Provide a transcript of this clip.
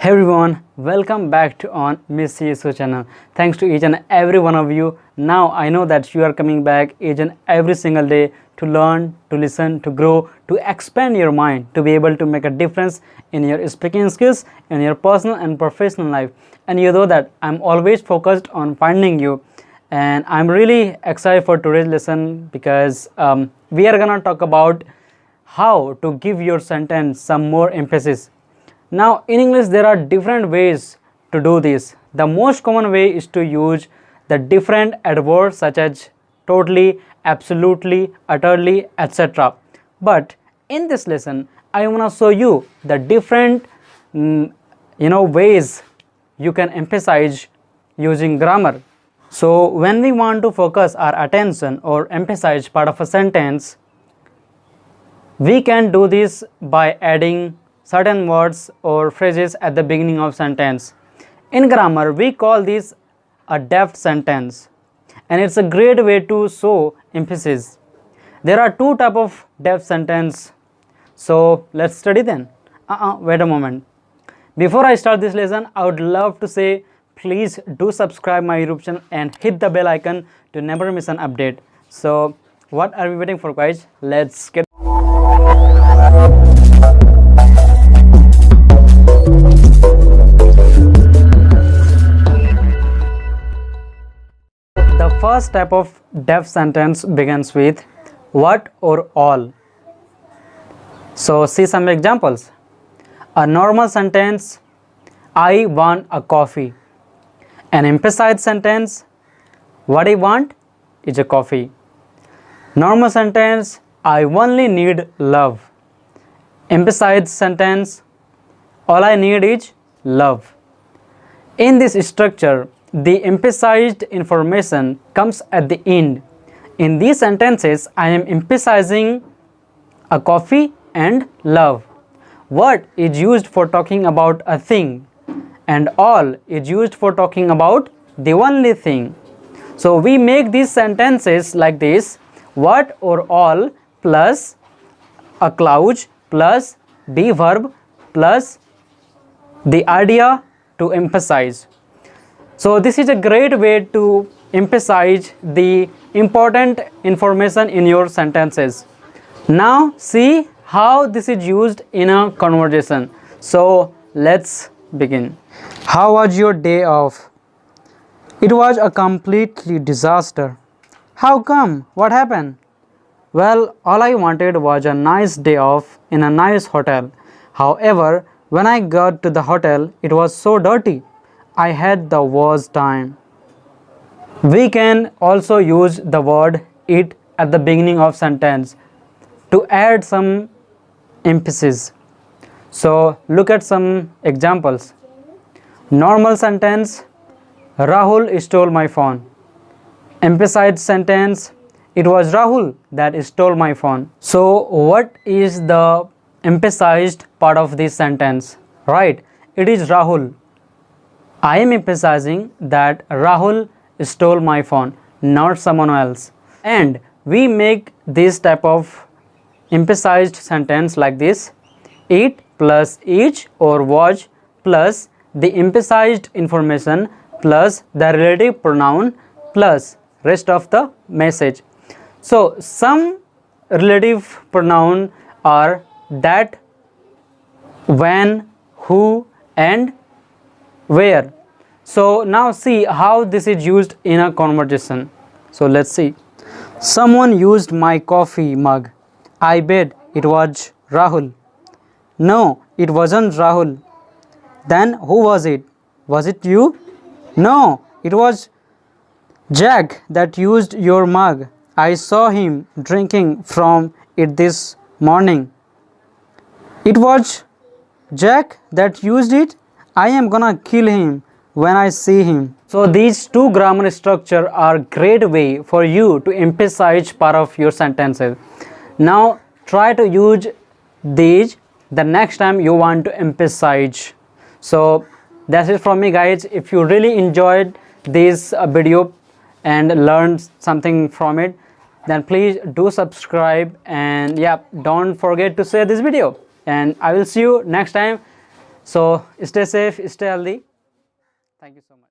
Hey everyone, welcome back to on Miss CSO channel. Thanks to each and every one of you. Now I know that you are coming back each and every single day to learn, to listen, to grow, to expand your mind, to be able to make a difference in your speaking skills, in your personal and professional life. And you know that I'm always focused on finding you. And I'm really excited for today's lesson because we are gonna talk about how to give your sentence some more emphasis. Now in English there are different ways to do this. The most common way is to use the different adverbs such as totally, absolutely, utterly, etc. But in this lesson I want to show you the different ways you can emphasize using grammar. So when we want to focus our attention or emphasize part of a sentence, we can do this by adding certain words or phrases at the beginning of sentence. In grammar, we call this a deft sentence, and it's a great way to show emphasis. There are two types of deft sentence. So let's study them. Wait a moment. Before I start this lesson, I would love to say please do subscribe my YouTube channel and hit the bell icon to never miss an update. So what are we waiting for, guys? Let's get the first type of deft sentence begins with what or all. So see some examples. A normal sentence, I want a coffee. An emphasized sentence, what I want is a coffee. Normal sentence, I only need love. Emphasized sentence, all I need is love. In this structure, the emphasized information comes at the end. In these sentences, I am emphasizing a coffee and love. What is used for talking about a thing, and all is used for talking about the only thing. So we make these sentences like this: what or all plus a clause plus the verb plus the idea to emphasize. So this is a great way to emphasize the important information in your sentences. Now see how this is used in a conversation. So let's begin. How was your day off? It was a completely disaster. How come? What happened? Well, all I wanted was a nice day off in a nice hotel. However, when I got to the hotel, it was so dirty. I had the worst time. We can also use the word it at the beginning of sentence to add some emphasis. So look at some examples. Normal sentence, Rahul stole my phone. Emphasized sentence, it was Rahul that stole my phone. So what is the emphasized part of this sentence? Right, it is Rahul. I am emphasizing that Rahul stole my phone, not someone else. And we make this type of emphasized sentence like this: it plus each or was plus the emphasized information plus the relative pronoun plus rest of the message. So some relative pronoun are that, when, who, and where. So now see how this is used in a conversation. So let's see. Someone used my coffee mug. I bet it was Rahul. No, it wasn't Rahul. Then who was it? Was it you? No, it was Jack that used your mug. I saw him drinking from it this morning. It was Jack that used it. I am gonna kill him when I see him. So these two grammar structure are great way for you to emphasize part of your sentences. Now try to use these the next time you want to emphasize. So that's it from me, guys. If you really enjoyed this video and learned something from it, then please do subscribe, and yeah, don't forget to share this video, and I will see you next time. So stay safe, stay healthy. Thank you so much.